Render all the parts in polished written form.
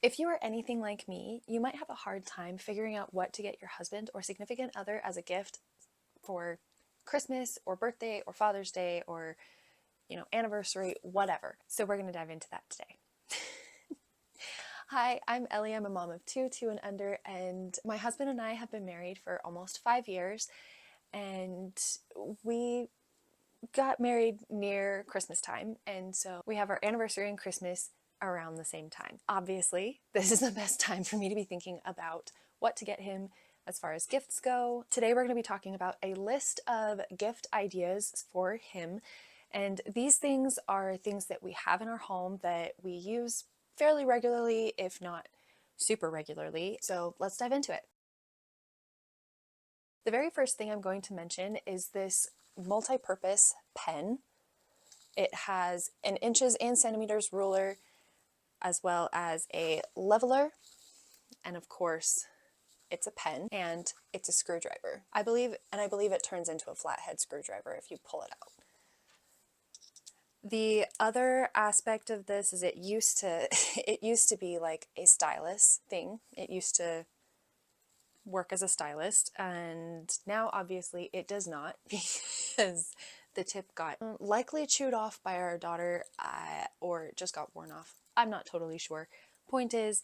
If you are anything like me, you might have a hard time figuring out what to get your husband or significant other as a gift for Christmas or birthday or Father's Day or, anniversary, whatever. So we're going to dive into that today. Hi, I'm Ellie. I'm a mom of two and under, and my husband and I have been married for almost 5 years, and we got married near Christmas time, and so we have our anniversary and Christmas around the same time. Obviously, this is the best time for me to be thinking about what to get him as far as gifts go. Today we're going to be talking about a list of gift ideas for him, and these things are things that we have in our home that we use fairly regularly, if not super regularly. So let's dive into it. The very first thing I'm going to mention is this multi-purpose pen. It has an inches and centimeters ruler, as well as a leveler, and of course it's a pen, and it's a screwdriver. I believe it turns into a flathead screwdriver if you pull it out. The other aspect of this is it used to be like a stylus thing. It used to work as a stylist, and now obviously it does not because the tip got likely chewed off by our daughter or just got worn off. I'm not totally sure. Point is,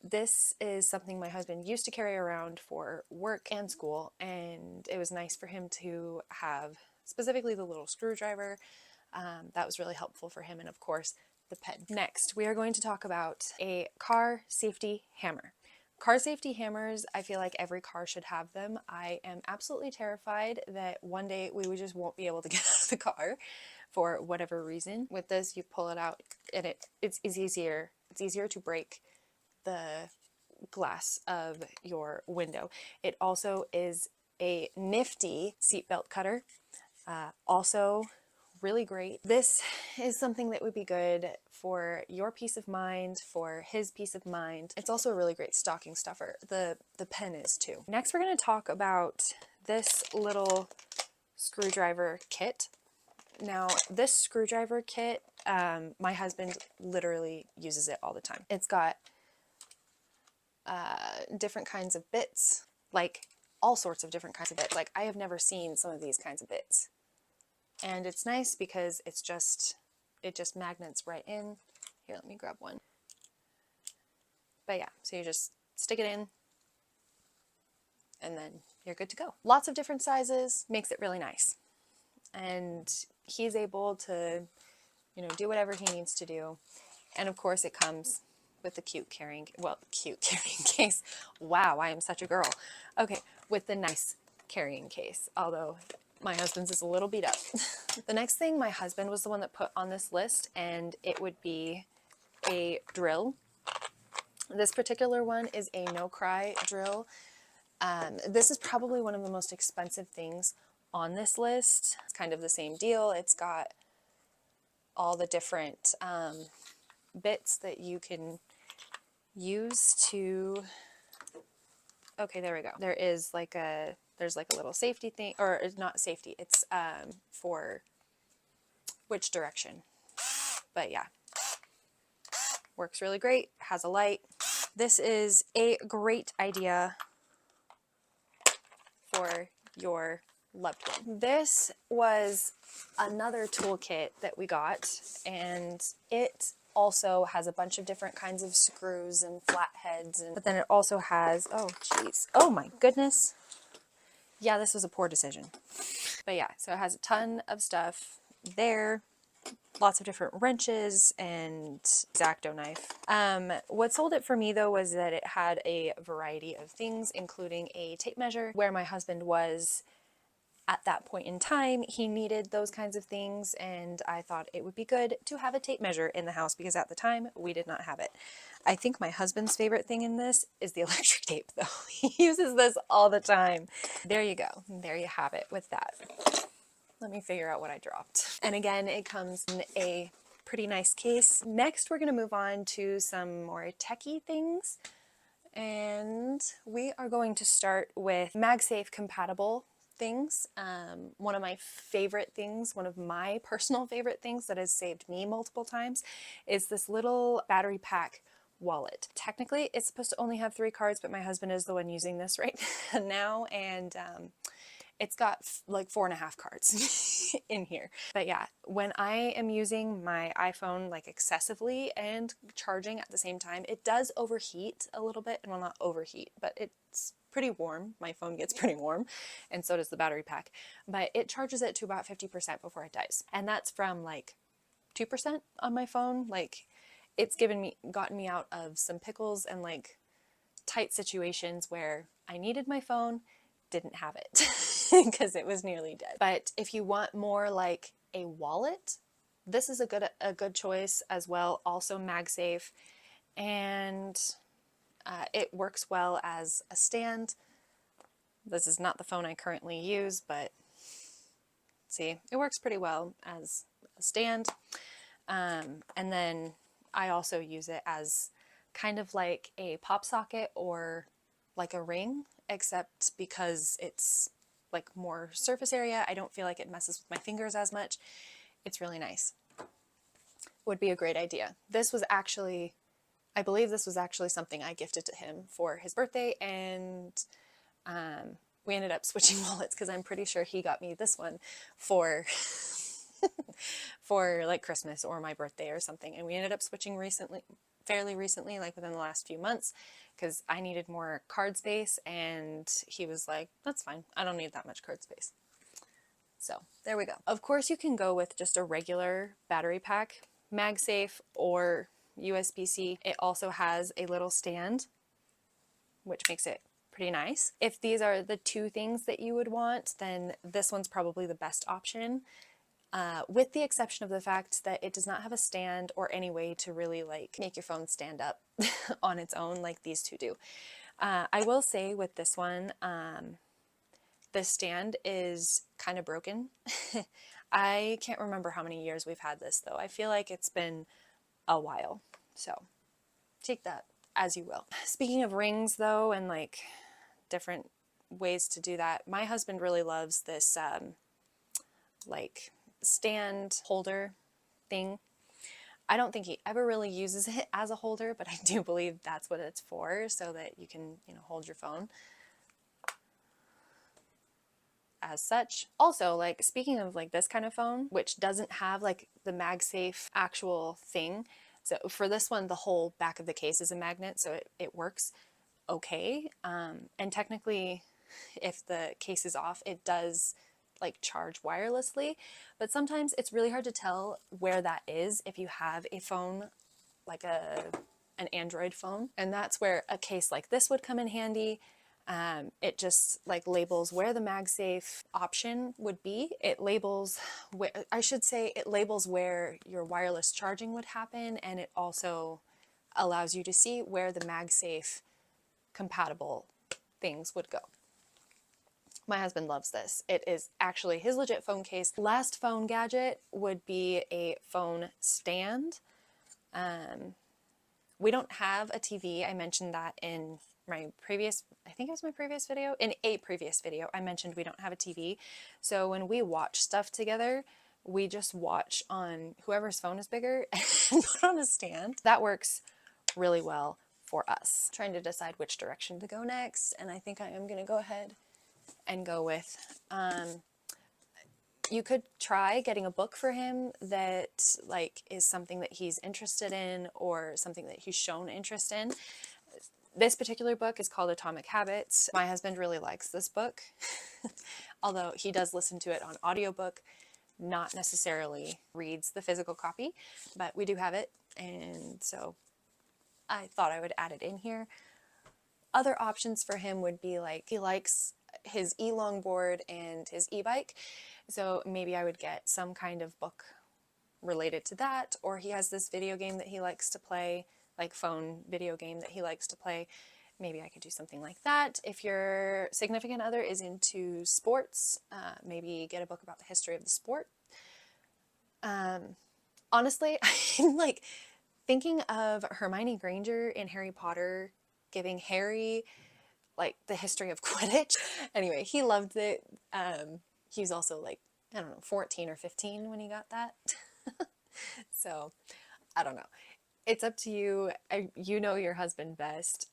this is something my husband used to carry around for work and school, and it was nice for him to have specifically the little screwdriver. That was really helpful for him, and of course the pen. Next, we are going to talk about a car safety hammer. Car safety hammers, I feel like every car should have them. I am absolutely terrified that one day we just won't be able to get out of the car for whatever reason. With this, you pull it out and it's easier. It's easier to break the glass of your window. It also is a nifty seatbelt cutter. Also really great. This is something that would be good for your peace of mind, for his peace of mind. It's also a really great stocking stuffer. The pen is too. Next, we're going to talk about this little screwdriver kit. Now, this screwdriver kit, my husband literally uses it all the time. It's got different kinds of bits, like all sorts of different kinds of bits. Like, I have never seen some of these kinds of bits. And it's nice because it just magnets right in. Here, let me grab one. But yeah, so you just stick it in and then you're good to go. Lots of different sizes, makes it really nice. And he's able to, do whatever he needs to do. And of course it comes with the cute carrying case. Wow, I am such a girl. Okay, with the nice carrying case, although my husband's is a little beat up. The next thing my husband was the one that put on this list, and it would be a drill. This particular one is a no-cry drill. This is probably one of the most expensive things on this list. It's kind of the same deal. It's got all the different bits that you can use to... Okay, there we go. There's like a little safety thing, or it's not safety, it's for which direction. But yeah, works really great, has a light. This is a great idea for your loved one. This was another toolkit that we got, and it also has a bunch of different kinds of screws and flatheads, but then it also has, oh geez, oh my goodness. Yeah, this was a poor decision. But yeah, so it has a ton of stuff there, lots of different wrenches and X-Acto knife. What sold it for me though was that it had a variety of things, including a tape measure. Where my husband was at that point in time, he needed those kinds of things, and I thought it would be good to have a tape measure in the house because at the time we did not have it. I think my husband's favorite thing in this is the electric tape though. He uses this all the time. There you go. There you have it with that. Let me figure out what I dropped. And again, it comes in a pretty nice case. Next, we're going to move on to some more techie things. And we are going to start with Magsafe compatible things. One of my favorite things, one of my personal favorite things that has saved me multiple times is this little battery pack wallet. Technically, it's supposed to only have 3 cards, but my husband is the one using this right now, and it's got like 4.5 cards in here. But yeah, when I am using my iPhone like excessively and charging at the same time, it does overheat a little bit. And well, not overheat, but it's pretty warm. My phone gets pretty warm, and so does the battery pack. But it charges it to about 50% before it dies. And that's from like 2% on my phone. Like, it's gotten me out of some pickles and like tight situations where I needed my phone, didn't have it because it was nearly dead. But if you want more like a wallet, this is a good choice as well. Also Magsafe, and it works well as a stand. This is not the phone I currently use, but see, it works pretty well as a stand. And then I also use it as kind of like a pop socket or like a ring, except because it's like more surface area, I don't feel like it messes with my fingers as much. It's really nice. Would be a great idea. This was actually, I believe this was actually something I gifted to him for his birthday, and we ended up switching wallets because I'm pretty sure he got me this one for for like Christmas or my birthday or something, and we ended up switching fairly recently, like within the last few months, because I needed more card space, and he was like, that's fine, I don't need that much card space. So there we go. Of course, you can go with just a regular battery pack, Magsafe or USB-C. It also has a little stand, which makes it pretty nice. If these are the 2 things that you would want, then this one's probably the best option. With the exception of the fact that it does not have a stand or any way to really like make your phone stand up on its own like these 2 do. I will say with this one, the stand is kind of broken. I can't remember how many years we've had this though. I feel like it's been a while, so take that as you will. Speaking of rings though, and like different ways to do that, my husband really loves this like stand holder thing. I don't think he ever really uses it as a holder, but I do believe that's what it's for, so that you can, you know, hold your phone as such. Also, like, speaking of like this kind of phone, which doesn't have like the MagSafe actual thing, so for this one the whole back of the case is a magnet, so it works okay. And technically, if the case is off, it does like charge wirelessly, but sometimes it's really hard to tell where that is if you have a phone like an Android phone, and that's where a case like this would come in handy. It just like labels where the MagSafe option would be. It labels where, I should say, it labels where your wireless charging would happen, and it also allows you to see where the MagSafe compatible things would go. My husband loves this. It is actually his legit phone case. Last phone gadget would be a phone stand. We don't have a TV. I mentioned that in my previous, I think it was my previous video. In a previous video, I mentioned we don't have a TV. So when we watch stuff together, we just watch on whoever's phone is bigger and put on a stand. That works really well for us. Trying to decide which direction to go next, and I think I am going to go ahead and go with, you could try getting a book for him that like is something that he's interested in or something that he's shown interest in. This particular book is called Atomic Habits. My husband really likes this book, although he does listen to it on audiobook, not necessarily reads the physical copy, but we do have it, and so I thought I would add it in here. Other options for him would be like, he likes his e-longboard and his e-bike, so maybe I would get some kind of book related to that, or he has this video game that he likes to play, like phone video game that he likes to play. Maybe I could do something like that. If your significant other is into sports, maybe get a book about the history of the sport. Honestly, I'm like thinking of Hermione Granger in Harry Potter giving Harry like the history of Quidditch. Anyway, he loved it. He was also like, I don't know, 14 or 15 when he got that. So I don't know. It's up to you. You know your husband best.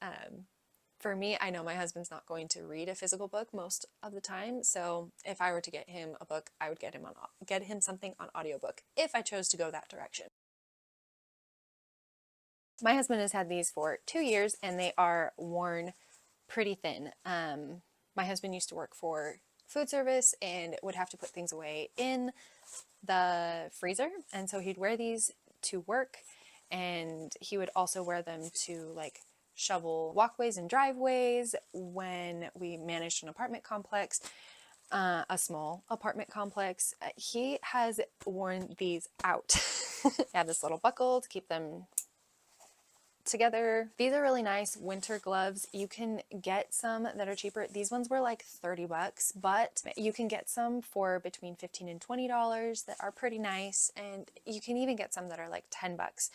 For me, I know my husband's not going to read a physical book most of the time. So if I were to get him a book, I would get him something on audiobook if I chose to go that direction. My husband has had these for 2 years and they are worn pretty thin. My husband used to work for food service and would have to put things away in the freezer. And so he'd wear these to work, and he would also wear them to like shovel walkways and driveways when we managed an apartment complex, a small apartment complex. He has worn these out. They have this little buckle to keep them together. These are really nice winter gloves. You can get some that are cheaper. These ones were like 30 bucks, but you can get some for between $15 and $20 that are pretty nice. And you can even get some that are like 10 bucks.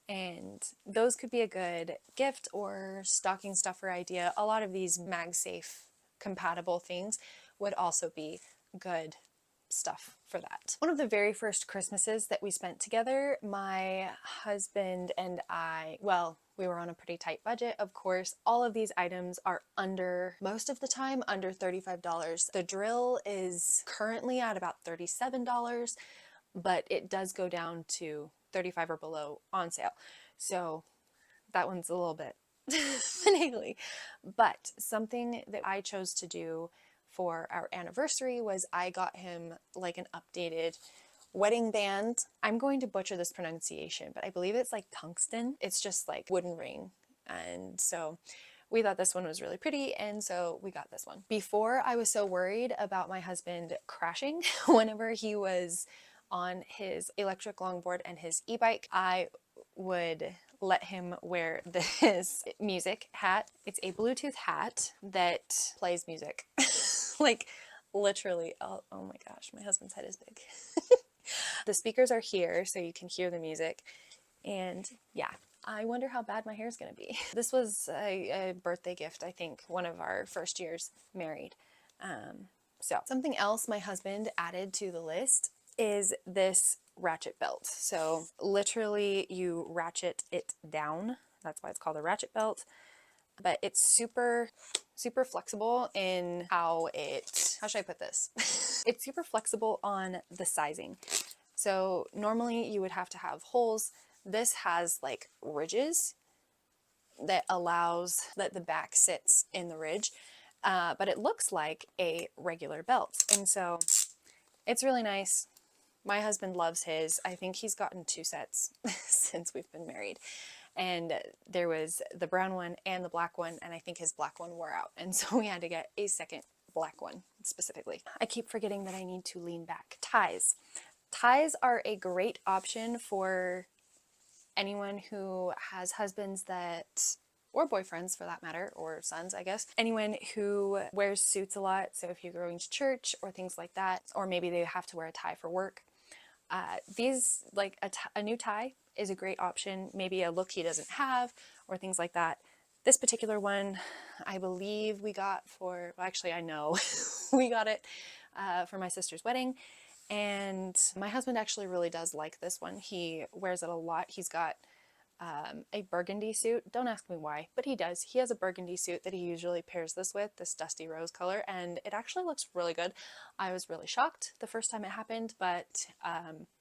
And those could be a good gift or stocking stuffer idea. A lot of these MagSafe compatible things would also be good stuff for that. One of the very first Christmases that we spent together, my husband and I, well, we were on a pretty tight budget, of course. All of these items are most of the time, under $35. The drill is currently at about $37, but it does go down to $35 or below on sale. So that one's a little bit finagly. But something that I chose to do for our anniversary was I got him like an updated wedding band. I'm going to butcher this pronunciation, but I believe it's like tungsten. It's just like wooden ring. And so we thought this one was really pretty, and so we got this one. Before, I was so worried about my husband crashing whenever he was on his electric longboard and his e-bike. I would let him wear this music hat. It's a Bluetooth hat that plays music. Like literally, oh my gosh, my husband's head is big. The speakers are here so you can hear the music. And yeah, I wonder how bad my hair is going to be. This was a birthday gift, I think, one of our first years married. So something else my husband added to the list is this ratchet belt. So literally you ratchet it down. That's why it's called a ratchet belt. But it's super flexible in how should I put this? It's super flexible on the sizing. So normally you would have to have holes. This has like ridges that allows that the back sits in the ridge, but it looks like a regular belt. And so it's really nice. My husband loves his. I think he's gotten 2 sets since we've been married. And there was the brown one and the black one, and I think his black one wore out. And so we had to get a second black one specifically. I keep forgetting that I need to lean back. Ties. Ties are a great option for anyone who has husbands that, or boyfriends for that matter, or sons, I guess. Anyone who wears suits a lot. So if you're going to church or things like that, or maybe they have to wear a tie for work. These, like a new tie is a great option, maybe a look he doesn't have or things like that. This particular one, I believe we got for, well, actually I know we got it for my sister's wedding, and my husband actually really does like this one. He wears it a lot. He's got a burgundy suit. Don't ask me why, but he does. He has a burgundy suit that he usually pairs this with, this dusty rose color, and it actually looks really good. I was really shocked the first time it happened, but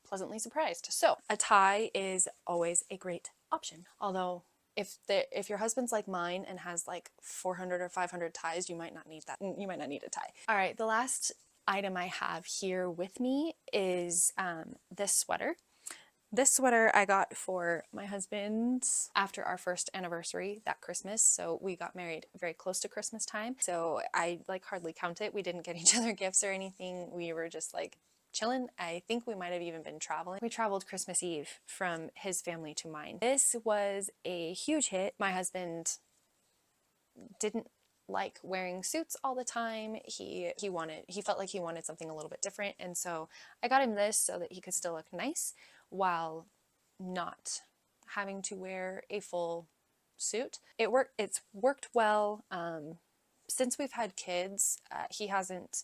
pleasantly surprised. So a tie is always a great option. Although if your husband's like mine and has like 400 or 500 ties, you might not need that. You might not need a tie. All right, the last item I have here with me is this sweater. This sweater I got for my husband after our first anniversary that Christmas. So we got married very close to Christmas time. So I like hardly count it. We didn't get each other gifts or anything. We were just like chilling. I think we might have even been traveling. We traveled Christmas Eve from his family to mine. This was a huge hit. My husband didn't like wearing suits all the time. He felt like he wanted something a little bit different. And so I got him this so that he could still look nice while not having to wear a full suit. It's worked well. Since we've had kids, he hasn't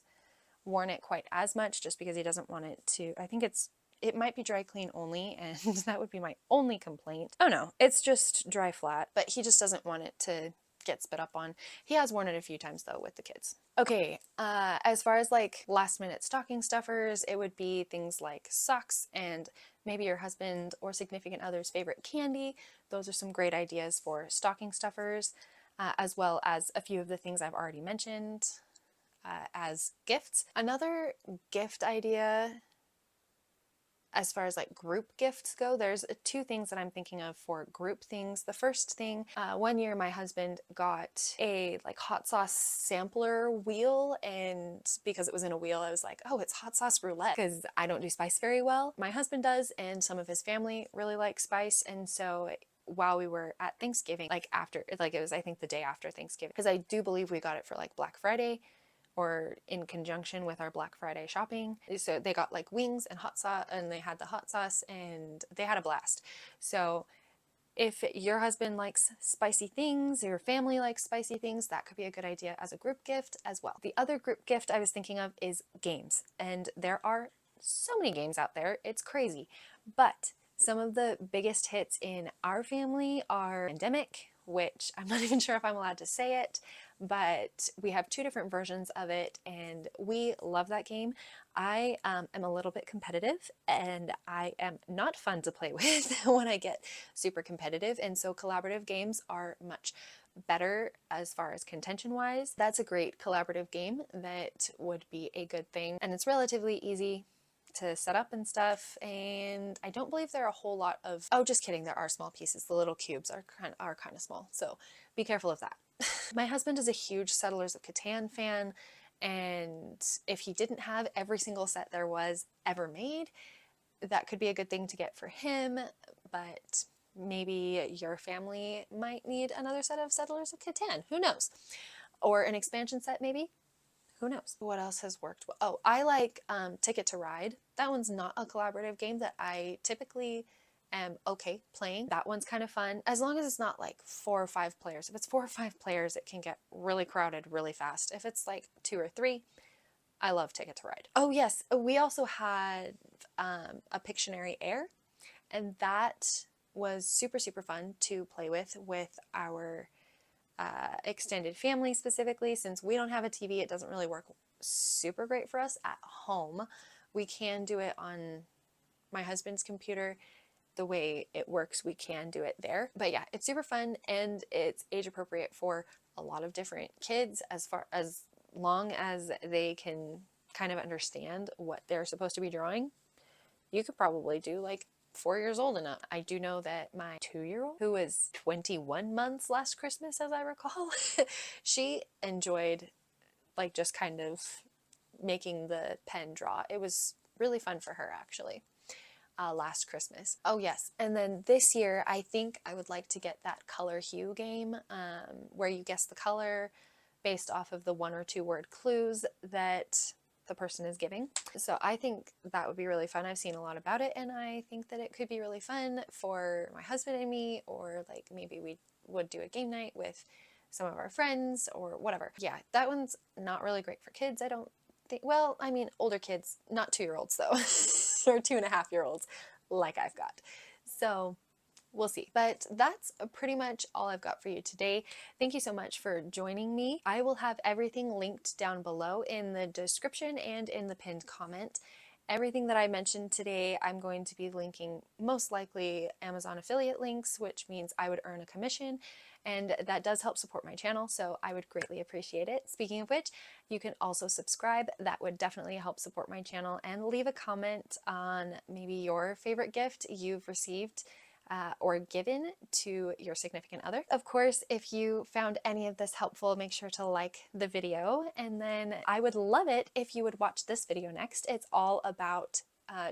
worn it quite as much just because he doesn't want it to, I think it might be dry clean only, and that would be my only complaint. Oh no, it's just dry flat, but he just doesn't want it to get spit up on. He has worn it a few times though with the kids. Okay, as far as like last minute stocking stuffers, it would be things like socks and maybe your husband or significant other's favorite candy. Those are some great ideas for stocking stuffers, as well as a few of the things I've already mentioned as gifts. Another gift idea as far as like group gifts go, there's two things that I'm thinking of for group things. The first thing, one year my husband got a like hot sauce sampler wheel, and because it was in a wheel, I was like, oh, it's hot sauce roulette, because I don't do spice very well. My husband does, and some of his family really like spice, and so while we were at Thanksgiving, like after, like it was I think the day after Thanksgiving, because I do believe we got it for like Black Friday, or in conjunction with our Black Friday shopping. So they got like wings and hot sauce, and they had the hot sauce, and they had a blast. So if your husband likes spicy things, your family likes spicy things, that could be a good idea as a group gift as well. The other group gift I was thinking of is games, and there are so many games out there, it's crazy. But some of the biggest hits in our family are Pandemic, which I'm not even sure if I'm allowed to say it, but we have two different versions of it, and we love that game. I am a little bit competitive, and I am not fun to play with when I get super competitive, and so collaborative games are much better as far as contention wise. That's a great collaborative game that would be a good thing, and it's relatively easy to set up and stuff, and I don't believe there are a whole lot of, oh, just kidding, there are small pieces. The little cubes are kind of small, so be careful of that. My husband is a huge Settlers of Catan fan, and if he didn't have every single set there was ever made, that could be a good thing to get for him, but maybe your family might need another set of Settlers of Catan, who knows? Or an expansion set maybe? Who knows? What else has worked well? Oh, I like Ticket to Ride. That one's not a collaborative game that I typically am okay playing. That one's kind of fun, as long as it's not like 4 or 5 players. If it's 4 or 5 players, it can get really crowded really fast. If it's like 2 or 3, I love Ticket to Ride. Oh yes, we also had a Pictionary Air, and that was super, super fun to play with our extended family specifically. Since we don't have a TV, it doesn't really work super great for us at home. We can do it on my husband's computer. The way it works, we can do it there. But yeah, it's super fun, and it's age appropriate for a lot of different kids, as long as they can kind of understand what they're supposed to be drawing. You could probably do like 4 years old enough. I do know that my 2-year-old, who was 21 months last Christmas, as I recall, she enjoyed like just kind of making the pen draw. It was really fun for her actually. Last Christmas. Oh yes, and then this year I think I would like to get that color hue game, where you guess the color based off of the 1 or 2 word clues that the person is giving. So I think that would be really fun. I've seen a lot about it, and I think that it could be really fun for my husband and me, or like maybe we would do a game night with some of our friends or whatever. Yeah, that one's not really great for kids, I don't think. Well, I mean, older kids, not 2-year-olds though, or 2.5-year-olds like I've got. So we'll see. But that's pretty much all I've got for you today. Thank you so much for joining me. I will have everything linked down below in the description and in the pinned comment. Everything that I mentioned today, I'm going to be linking most likely Amazon affiliate links, which means I would earn a commission, and that does help support my channel, so I would greatly appreciate it. Speaking of which, you can also subscribe. That would definitely help support my channel, and leave a comment on maybe your favorite gift you've received or given to your significant other. Of course, if you found any of this helpful, make sure to like the video, and then I would love it if you would watch this video next. It's all about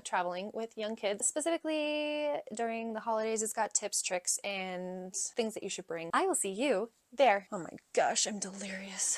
traveling with young kids, specifically during the holidays. It's got tips, tricks, and things that you should bring. I will see you there. Oh my gosh, I'm delirious.